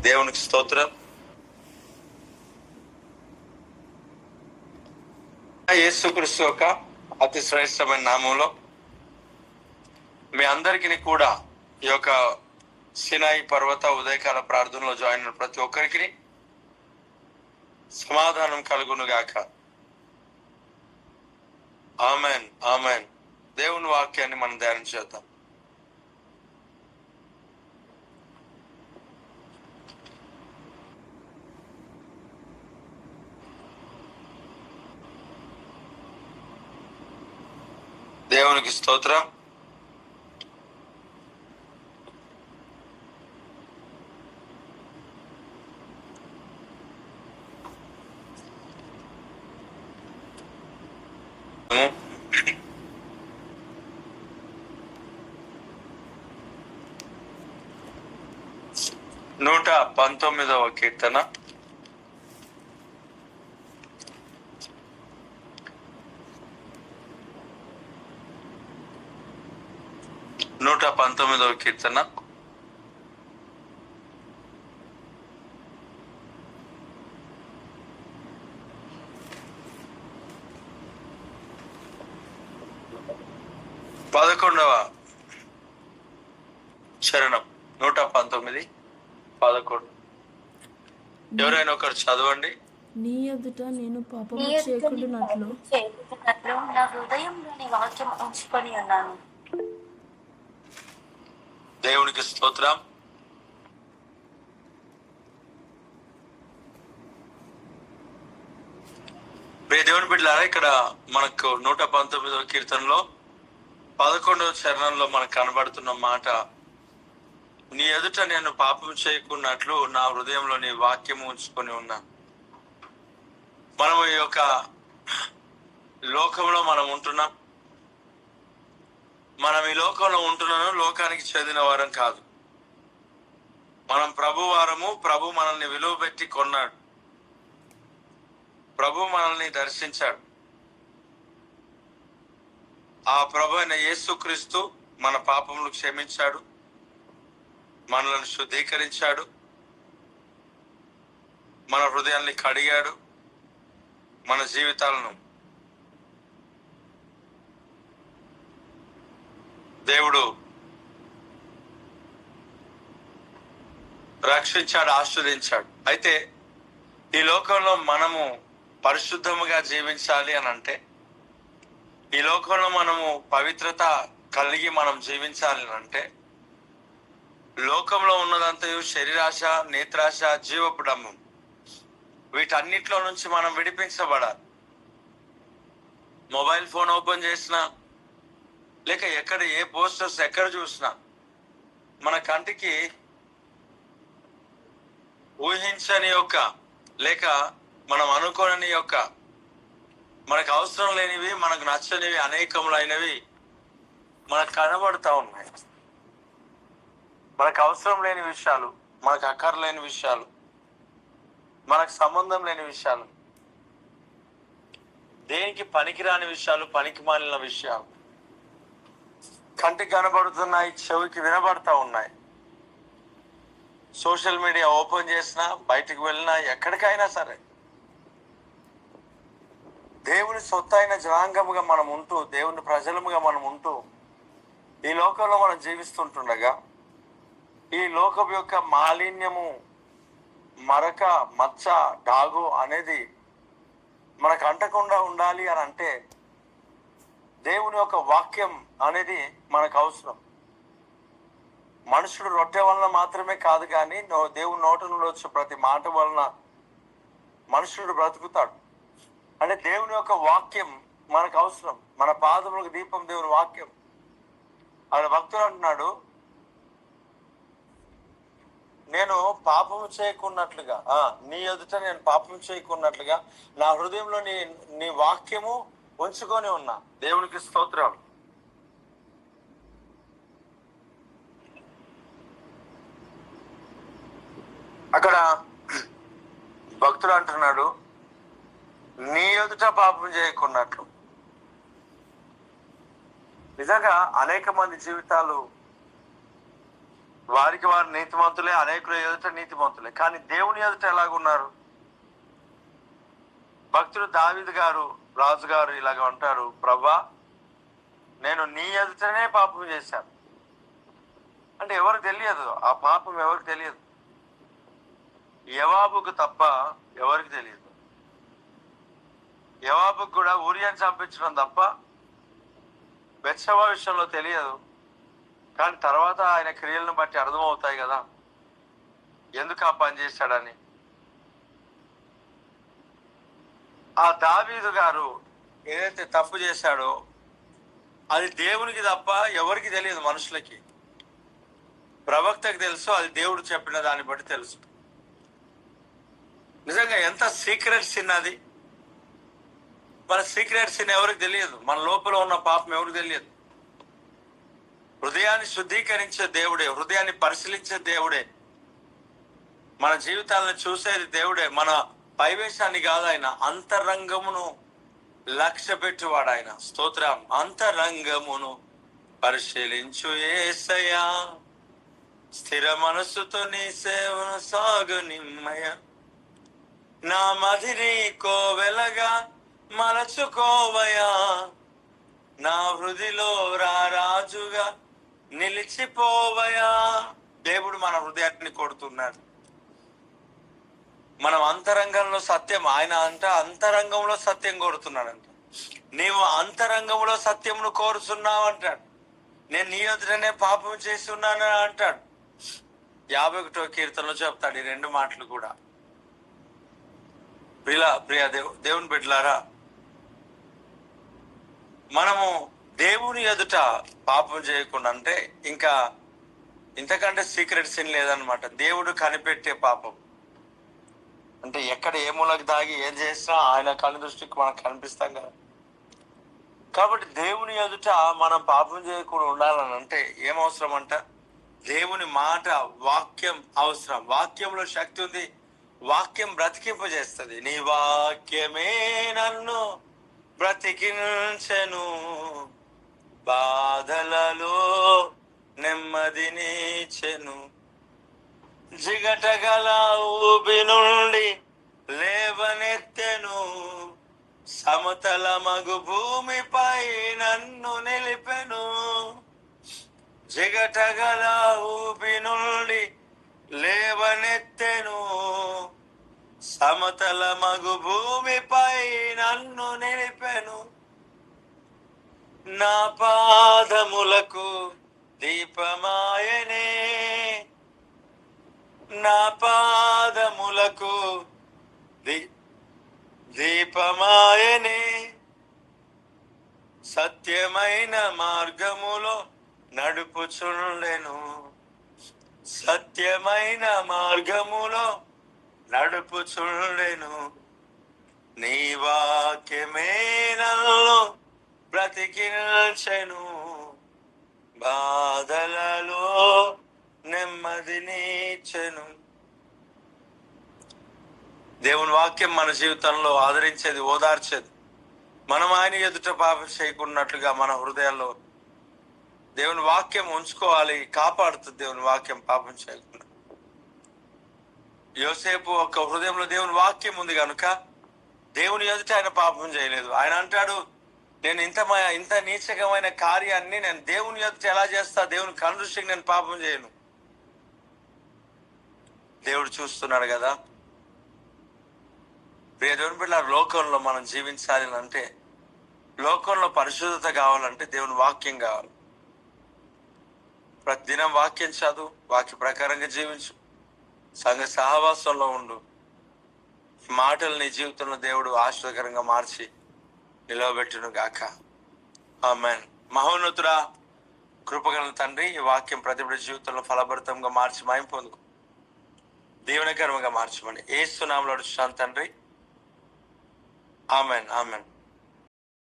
దేవునికి స్తోత్రం. యేసుక్రీస్తు యొక్క అతి శ్రేష్టమైన నామంలో మీ అందరికీ కూడా ఈ యొక్క సినాయి పర్వత ఉదయకాల ప్రార్థనలో జాయిన్ అయిన ప్రతి ఒక్కరికి సమాధానం కలుగును గాక. Amen, amen. దేవుని వాక్యాన్ని మనం ధ్యానం చేద్దాం. దేవునికి స్తోత్రం. నూట 19వ కీర్తన 119వ కీర్తన 11వ చరణం. 119, 11. ఎవరైనా ఒకరు చదవండి. నీ ఎదుట నేను పాపము చేయకుండానట్లు నా హృదయంలోని వాక్యం ఉంచుకొని ఉన్నాను. దేవునికి స్తోత్రం. దేవుని బిడ్డలారా, ఇక్కడ మనకు 119వ కీర్తనలో 11వ చరణంలో మనకు కనబడుతున్న మాట, నీ ఎదుట నేను పాపం చేయకున్నట్లు నా హృదయంలో నీ వాక్యము ఉంచుకొని ఉన్నాను. మనం ఈ యొక్క లోకంలో మనం ఉంటున్నాం. మనం ఈ లోకంలో ఉంటున్నాను, లోకానికి చెందిన వారం కాదు. మనం ప్రభు వారము. ప్రభు మనల్ని విలువ పెట్టి కొన్నాడు. ప్రభు మనల్ని దర్శించాడు. ఆ ప్రభు అయిన యేసుక్రీస్తు మన పాపములు క్షమించాడు, మనల్ని శుద్ధీకరించాడు, మన హృదయాన్ని కడిగాడు, మన జీవితాలను దేవుడు రక్షించాడు, ఆశీర్వదించాడు. అయితే ఈ లోకంలో మనము పరిశుద్ధముగా జీవించాలి అని అంటే, ఈ లోకంలో మనము పవిత్రత కలిగి మనం జీవించాలి అని అంటే, లోకంలో ఉన్నదంతయు శరీరాశ, నేత్రాశ, జీవపు డంబం, వీటన్నిటిలో నుంచి మనం విడిపించబడాలి. మొబైల్ ఫోన్ ఓపెన్ చేసినా, లేక ఎక్కడ ఏ పోస్టర్స్ ఎక్కడ చూసినా మన కంటికి ఊహించని యొక్క, లేక మనం అనుకోని యొక్క, మనకు అవసరం లేనివి, మనకు నచ్చనివి అనేకములైనవి మనకు కనబడుతూ ఉన్నాయి. మనకు అవసరం లేని విషయాలు, మనకు అక్కర్లేని విషయాలు, మనకు సంబంధం లేని విషయాలు, దేనికి పనికిరాని విషయాలు, పనికి మాలిన విషయాలు కంటికి కనబడుతున్నాయి, చెవికి వినబడతా ఉన్నాయి. సోషల్ మీడియా ఓపెన్ చేసినా, బయటికి వెళ్ళినా, ఎక్కడికైనా సరే దేవుని సొత్తైన జనాంగముగా మనం ఉంటూ, దేవుని ప్రజలముగా మనం ఉంటూ ఈ లోకంలో మనం జీవిస్తుంటుండగా, ఈ లోకం యొక్క మాలిన్యము, మరక, మచ్చ, డాగు అనేది మనకు అంటకుండా ఉండాలి అని అంటే, దేవుని యొక్క వాక్యం అనేది మనకు అవసరం. మనుషుడు రొట్టె వలన మాత్రమే కాదు, కానీ దేవుని నోటి నుండి వచ్చే ప్రతి మాట వలన మనుషుడు బ్రతుకుతాడు. అంటే దేవుని యొక్క వాక్యం మనకు అవసరం. మన పాదములకు దీపం దేవుని వాక్యం. ఆయన భక్తుడు అంటున్నాడు, నేను పాపము చేయకున్నట్లుగా, నీ ఎదుట నేను పాపం చేయకున్నట్లుగా నా హృదయంలో నీ వాక్యము ఉంచుకొని ఉన్నా. దేవునికి స్తోత్రం. అక్కడ భక్తుడు అంటున్నాడు, నీ ఎదుట పాపం చేయకున్నట్లు. నిజంగా అనేక మంది జీవితాలు వారికి వారు నీతిమంతులే, అనేకుల ఎదుట నీతిమంతులే. కానీ దేవుని ఎదుట ఎలాగున్నారు? భక్తుడు దావీదు గారు, రాజు గారు ఇలాగ అంటారు, ప్రభా నేను నీ ఎదుటనే పాపం చేశాను. అంటే ఎవరికి తెలియదు, ఆ పాపం ఎవరికి తెలియదు, యవాబుకు తప్ప ఎవరికి తెలియదు. యవాబుకు కూడా ఊరియాని చంపించడం తప్ప బెత్షెబా విషయంలో తెలియదు. కానీ తర్వాత ఆయన క్రియలను బట్టి అర్థమవుతాయి కదా ఎందుకు ఆ పని చేశాడని. ఆ దావీదు గారు ఏదైతే తప్పు చేశాడో అది దేవునికి తప్ప ఎవరికి తెలియదు, మనుషులకి. ప్రవక్తకు తెలుసు, అది దేవుడు చెప్పిన దాన్ని బట్టి తెలుసు. నిజంగా ఎంత సీక్రెట్ సిన్ అది. మన సీక్రెట్ సిన్ ఎవరికి తెలియదు, మన లోపల ఉన్న పాపం ఎవరికి తెలియదు. హృదయాన్ని శుద్ధీకరించే దేవుడే, హృదయాన్ని పరిశీలించే దేవుడే, మన జీవితాలను చూసేది దేవుడే. మన పైవేశాన్ని కాదు, ఆయన అంతరంగమును లక్ష్య పెట్టువాడు ఆయన. స్తోత్రం. అంతరంగమును పరిశీలించు యేసయ్యా, స్థిర మనసుతో నీ సేవను సాగు నిమ్మయ, నా మదిని కోవెలగా మలచుకోవయా, నా హృదిలో రాజుగా నిలిచిపోవయా. దేవుడు మన హృదయాన్ని కొడుతున్నాడు. మనం అంతరంగంలో సత్యం, ఆయన అంతరంగంలో సత్యం కోరుతున్నాడంట. నీవు అంతరంగంలో సత్యమును కోరుతున్నావు అంటాడు. నేను నీ ఎదుటనే పాపం చేసి ఉన్నాను అంటాడు. 51వ కీర్తనలో చెప్తాడు ఈ రెండు మాటలు కూడా. ప్రియ దేవుని బిడ్డలారా, మనము దేవుని ఎదుట పాపం చేయకుండా అంటే ఇంకా ఇంతకంటే సీక్రెట్ సిన్ లేదనమాట. దేవుడు కనిపెట్టే పాపం అంటే ఎక్కడ ఏ మూలకు దాగి ఏం చేసినా ఆయన కళ్ళ దృష్టికి మనకు కనిపిస్తాం కదా. కాబట్టి దేవుని ఎదుట మనం పాపం చేయకుండా ఉండాలని అంటే ఏం అవసరం అంట? దేవుని మాట, వాక్యం అవసరం. వాక్యంలో శక్తి ఉంది, వాక్యం బ్రతికింపజేస్తుంది. నీ వాక్యమే నన్ను బ్రతికించెను, బాధలలో నెమ్మదినిచ్చెను, జిగటగల ఊబి నుండి లేవనెత్తెను, సమతల మగు భూమిపై నన్ను నిలిపెను, జిగటగల ఊబి నుండి లేవనెత్తెను, సమతల మగు భూమిపై నన్ను నిలిపెను, నా పాదములకు దీపమాయనే, నా పాదములకు దీపమాయనే, సత్యమైన మార్గములో నడుపుచుండెను, సత్యమైన మార్గములో నడుపుచుండెను, నీ వాక్యమే నన్ను బ్రతికించెను, బాధలలో నెమ్మదినిచ్చెను. దేవుని వాక్యం మన జీవితంలో ఆదరించేది, ఓదార్చేది. మనం ఆయన ఎదుట పాపం చేయకున్నట్లుగా మన హృదయాల్లో దేవుని వాక్యం ఉంచుకోవాలి, కాపాడుతుంది దేవుని వాక్యం పాపం చేయకుండా. యోసేపు ఒక హృదయంలో దేవుని వాక్యం ఉంది కనుక దేవుని ఎదుట ఆయన పాపం చేయలేదు. ఆయన అంటాడు, నేను ఇంత నీచకమైన కార్యాన్ని నేను దేవుని ఎదుట ఎలా చేస్తా? దేవుని కనుదృష్టికి నేను పాపం చేయను. దేవుడు చూస్తున్నాడు కదా. ప్రియ దేవుని బిడ్డలారా, లోకంలో మనం జీవించాలి అంటే, లోకంలో పరిశుద్ధత కావాలంటే దేవుని వాక్యం కావాలి. ప్రతిదినం వాక్యం చదువు, వాక్య ప్రకారంగా జీవించు, సంఘ సహవాసంలో ఉండు. ఈ మాటలు నీ జీవితంలో దేవుడు ఆశ్చర్యకరంగా మార్చి నిలవబెట్టును గాక. ఆమేన్. మహోన్నతుడా, కృపగల తండ్రి, ఈ వాక్యం ప్రతి బిడ్డ జీవితంలో ఫలభరితంగా మార్చి మహిమ పొందుకు, దీవెనకరంగా మార్చమని యేసు నామములో అడుగుచున్నాను తండ్రి. ఆమేన్. ఆమేన్.